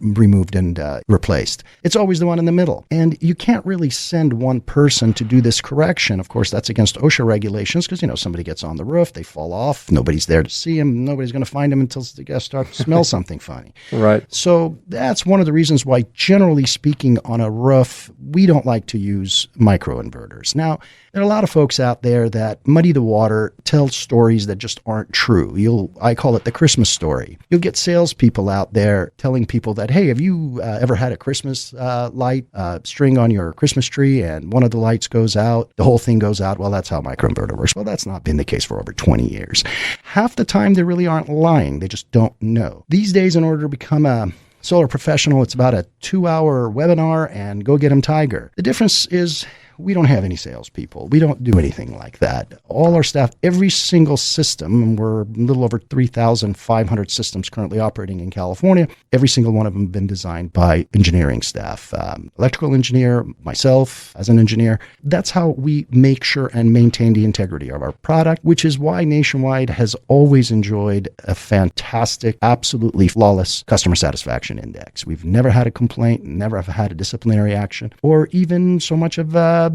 removed and replaced. It's always the one in the middle. And you can't really send one person to do this correction. Of course, that's against OSHA regulations because, somebody gets on the roof, they fall off, nobody's there to see them, nobody's going to find them until the guests start to smell something funny. Right. So that's one of the reasons why, generally speaking, on a roof, we don't like to use microinverters. Now, there are a lot of folks out there that muddy the water, tell stories that just aren't true. I call it the Christmas story. You'll get salespeople out there telling people that, hey, have you ever had a Christmas light string on your Christmas tree and one of the lights goes out, the whole thing goes out? Well, that's how a microinverter works. Well, that's not been the case for over 20 years. Half the time, they really aren't lying. They just don't know. These days, in order to become a solar professional, it's about a 2-hour webinar and go get 'em Tiger. The difference is we don't have any salespeople. We don't do anything like that. All our staff, every single system, and we're a little over 3,500 systems currently operating in California, every single one of them have been designed by engineering staff. Electrical engineer, myself as an engineer. That's how we make sure and maintain the integrity of our product, which is why Nationwide has always enjoyed a fantastic, absolutely flawless customer satisfaction index. We've never had a complaint, never have had a disciplinary action, or even so much of a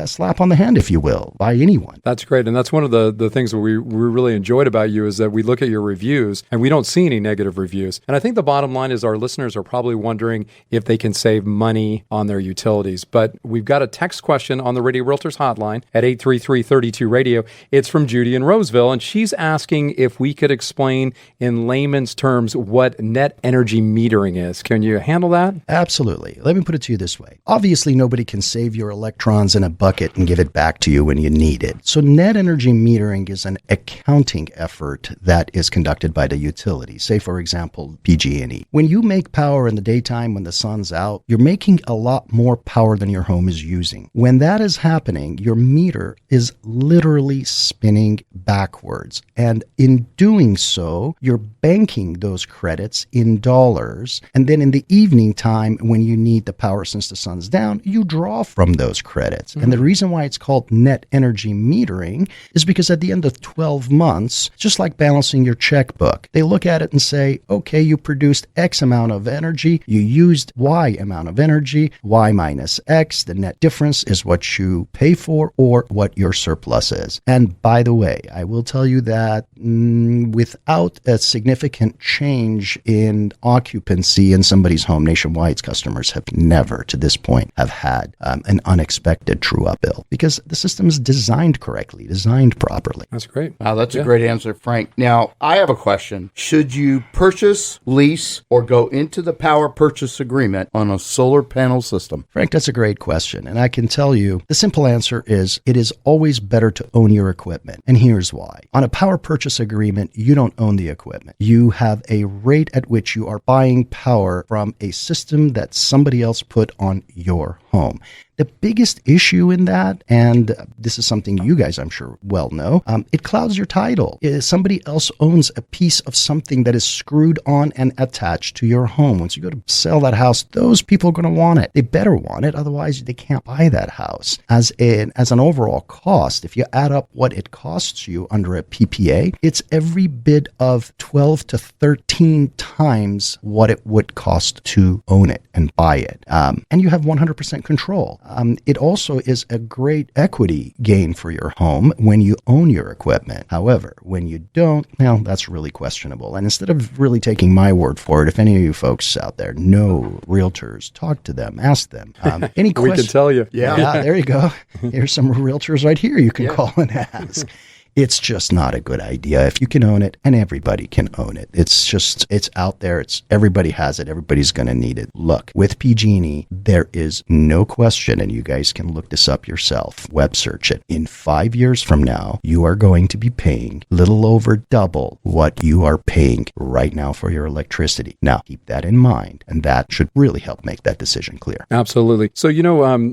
slap on the hand, if you will, by anyone. That's great. And that's one of the things that we really enjoyed about you is that we look at your reviews and we don't see any negative reviews. And I think the bottom line is our listeners are probably wondering if they can save money on their utilities. But we've got a text question on the Radio Realtors Hotline at 833-32-RADIO. It's from Judy in Roseville, and she's asking if we could explain in layman's terms what net energy metering is. Can you handle that? Absolutely. Let me put it to you this way. Obviously, nobody can save your electrons in a bucket and give it back to you when you need it. So net energy metering is an accounting effort that is conducted by the utility. Say, for example, PG&E. When you make power in the daytime when the sun's out, you're making a lot more power than your home is using. When that is happening, your meter is literally spinning backwards. And in doing so, you're banking those credits in dollars. And then in the evening time, when you need the power since the sun's down, you draw from from those credits. And the reason why it's called net energy metering is because at the end of 12 months, just like balancing your checkbook, they look at it and say, okay, you produced X amount of energy, you used Y amount of energy, Y minus X, the net difference is what you pay for or what your surplus is. And by the way, I will tell you that without a significant change in occupancy in somebody's home, Nationwide's customers have never to this point have had an unexpected true-up bill because the system is designed correctly, designed properly. That's great. Wow, that's a great answer, Frank. Now, I have a question. Should you purchase, lease, or go into the power purchase agreement on a solar panel system? Frank, that's a great question. And I can tell you the simple answer is it is always better to own your equipment. And here's why. On a power purchase agreement, you don't own the equipment. You have a rate at which you are buying power from a system that somebody else put on your home. The biggest issue in that, and this is something you guys I'm sure well know, it clouds your title. Somebody else owns a piece of something that is screwed on and attached to your home. Once you go to sell that house, those people are going to want it. They better want it, otherwise they can't buy that house. As an overall cost, if you add up what it costs you under a PPA, it's every bit of 12 to 13 times what it would cost to own it and buy it. And you have 100% control. It also is a great equity gain for your home when you own your equipment. However, when you don't, well, that's really questionable. And instead of really taking my word for it, if any of you folks out there know realtors, talk to them, ask them. Any questions? We can tell you. Yeah, there you go. Here's some realtors right here you can call and ask. It's just not a good idea if you can own it, and everybody can own it. It's out there. Everybody has it. Everybody's going to need it. Look, with PG&E, there is no question, and you guys can look this up yourself, web search it. In 5 years from now, you are going to be paying little over double what you are paying right now for your electricity. Now, keep that in mind, and that should really help make that decision clear. Absolutely. So,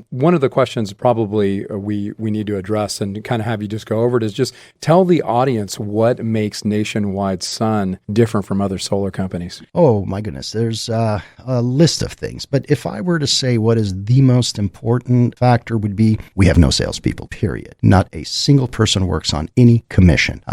one of the questions probably we need to address and kind of have you just go over it is just tell the audience what makes Nationwide Sun different from other solar companies. Oh, my goodness. There's a list of things. But if I were to say what is the most important factor would be we have no salespeople, period. Not a single person works on any commission.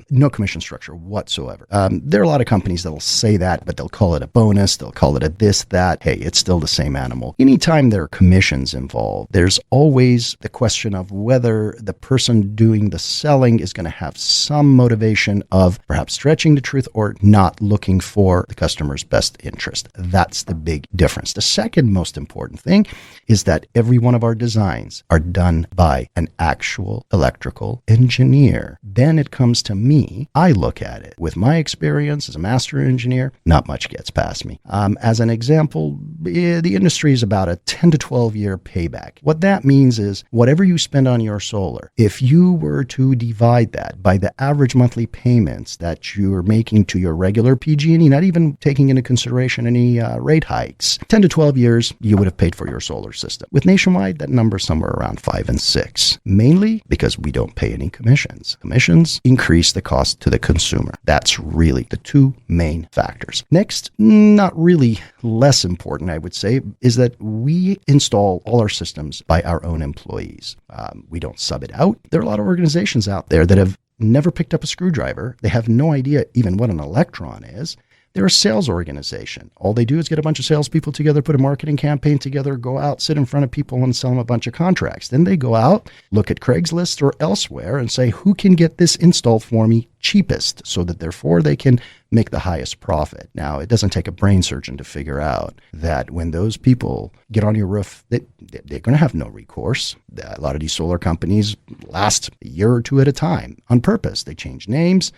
No commission structure whatsoever. There are a lot of companies that will say that, but they'll call it a bonus. They'll call it a this, that. Hey, it's still the same animal. Anytime there are commissions involved, there's always the question of whether the person doing the selling is going to have some motivation of perhaps stretching the truth or not looking for the customer's best interest. That's the big difference. The second most important thing is that every one of our designs are done by an actual electrical engineer. Then it comes to me. I look at it. With my experience as a master engineer, not much gets past me. As an example, the industry is about a 10 to 12 year payback. What that means is whatever you spend on your solar, if you were to divide that by the average monthly payments that you're making to your regular PG&E, not even taking into consideration any rate hikes, 10 to 12 years, you would have paid for your solar system. With Nationwide, that number is somewhere around 5 and 6, mainly because we don't pay any commissions. Commissions increase the cost to the consumer. That's really the two main factors. Next, not really less important, I would say, is that we install all our systems by our own employees. We don't sub it out. There are a lot of organizations out there that have never picked up a screwdriver. They have no idea even what an electron is. They're a sales organization. All they do is get a bunch of salespeople together, put a marketing campaign together, go out, sit in front of people and sell them a bunch of contracts. Then they go out, look at Craigslist or elsewhere and say, who can get this installed for me cheapest so that therefore they can make the highest profit. Now, it doesn't take a brain surgeon to figure out that when those people get on your roof, they're going to have no recourse. A lot of these solar companies last a year or two at a time on purpose. They change names.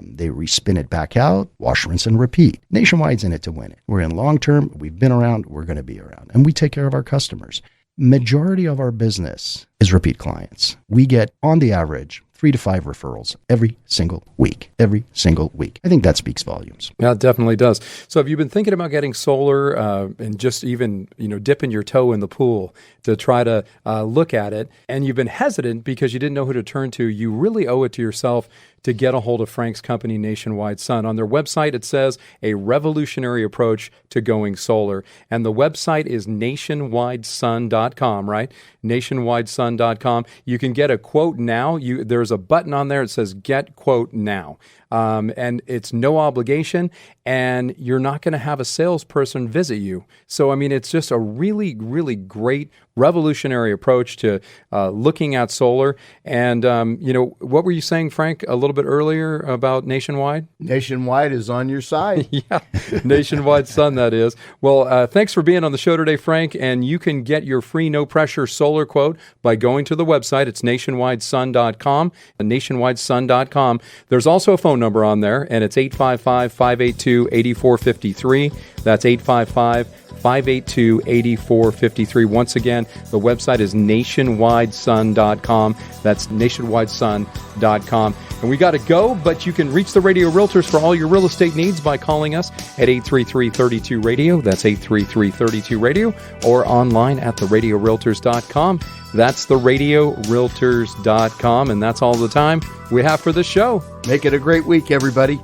They respin it back out, wash, rinse, and repeat. Nationwide's in it to win it. We're in long term. We've been around. We're going to be around. And we take care of our customers. Majority of our business is repeat clients. We get, on the average, 3 to 5 referrals every single week. Every single week. I think that speaks volumes. Yeah, it definitely does. So have you been thinking about getting solar and just even, dipping your toe in the pool to try to look at it, and you've been hesitant because you didn't know who to turn to? You really owe it to yourself to get a hold of Frank's company, Nationwide Sun. On their website, it says a revolutionary approach to going solar. And the website is nationwidesun.com, right? Nationwidesun.com. You can get a quote now. There's a button on there that says get quote now. And it's no obligation, and you're not going to have a salesperson visit you. So, it's just a really, really great revolutionary approach to looking at solar. And, what were you saying, Frank, a little bit earlier about Nationwide? Nationwide is on your side. Yeah, Nationwide Sun, that is. Well, thanks for being on the show today, Frank. And you can get your free no-pressure solar quote by going to the website. It's nationwidesun.com, nationwidesun.com. There's also a phone number on there, and it's 855-582-8453. That's 855-582-8453. Once again, the website is nationwidesun.com. That's nationwidesun.com. And we got to go, but you can reach the Radio Realtors for all your real estate needs by calling us at 833-32-RADIO. That's 833-32-RADIO, or online at theradiorealtors.com. That's theradiorealtors.com, and that's all the time we have for the show. Make it a great week, everybody.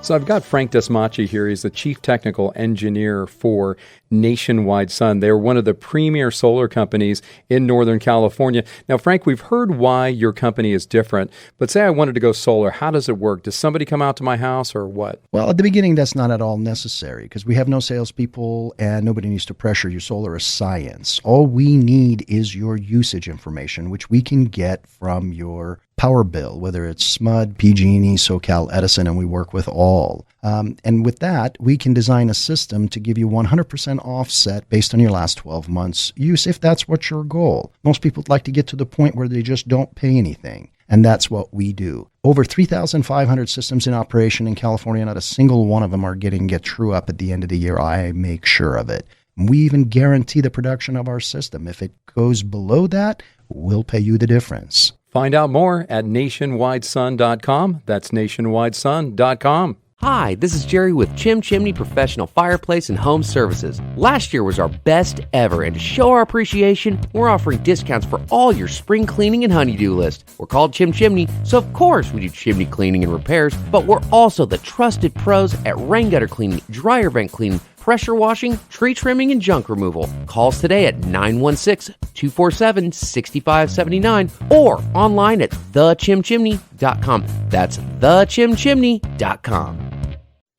So I've got Frank Dasmacci here. He's the Chief Technical Engineer for Nationwide Sun. They're one of the premier solar companies in Northern California. Now, Frank, we've heard why your company is different, but say I wanted to go solar. How does it work? Does somebody come out to my house or what? Well, at the beginning, that's not at all necessary because we have no salespeople and nobody needs to pressure you. Solar is science. All we need is your usage information, which we can get from your power bill, whether it's SMUD, PG&E, SoCal Edison, and we work with all. And with that, we can design a system to give you 100% offset based on your last 12 months use, if that's what your goal. Most people like to get to the point where they just don't pay anything, and that's what we do. Over 3,500 systems in operation in California, not a single one of them are getting get true up at the end of the year. I make sure of it. We even guarantee the production of our system. If it goes below that, we'll pay you the difference. Find out more at nationwidesun.com. That's nationwidesun.com. Hi, this is Jerry with Chim Chimney Professional Fireplace and Home Services. Last year was our best ever, and to show our appreciation, we're offering discounts for all your spring cleaning and honeydew list. We're called Chim Chimney, so of course we do chimney cleaning and repairs, but we're also the trusted pros at rain gutter cleaning, dryer vent cleaning, pressure washing, tree trimming, and junk removal. Call us today at 916-247-6579 or online at thechimchimney.com. That's thechimchimney.com.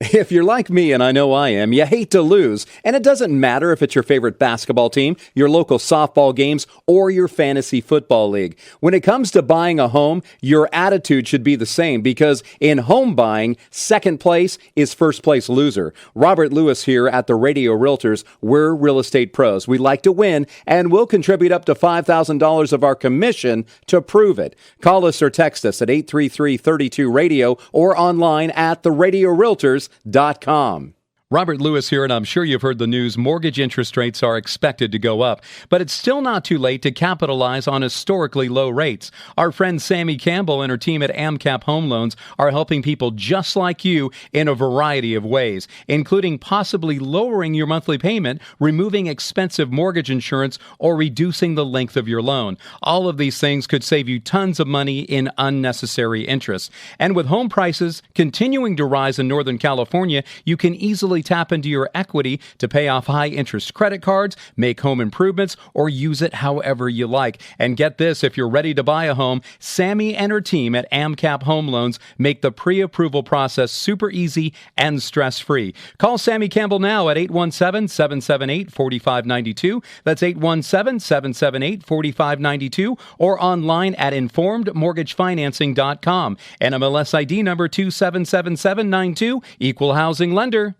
If you're like me, and I know I am, you hate to lose. And it doesn't matter if it's your favorite basketball team, your local softball games, or your fantasy football league. When it comes to buying a home, your attitude should be the same, because in home buying, second place is first place loser. Robert Lewis here at the Radio Realtors. We're real estate pros. We like to win, and we'll contribute up to $5,000 of our commission to prove it. Call us or text us at 833-32-RADIO or online at theradiorealtors.com. Robert Lewis here, and I'm sure you've heard the news. Mortgage interest rates are expected to go up, but it's still not too late to capitalize on historically low rates. Our friend Sammy Campbell and her team at AmCap Home Loans are helping people just like you in a variety of ways, including possibly lowering your monthly payment, removing expensive mortgage insurance, or reducing the length of your loan. All of these things could save you tons of money in unnecessary interest. And with home prices continuing to rise in Northern California, you can easily tap into your equity to pay off high-interest credit cards, make home improvements, or use it however you like. And get this, if you're ready to buy a home, Sammy and her team at AmCap Home Loans make the pre-approval process super easy and stress-free. Call Sammy Campbell now at 817-778-4592. That's 817-778-4592, or online at informedmortgagefinancing.com. NMLS ID number 277792, Equal Housing Lender.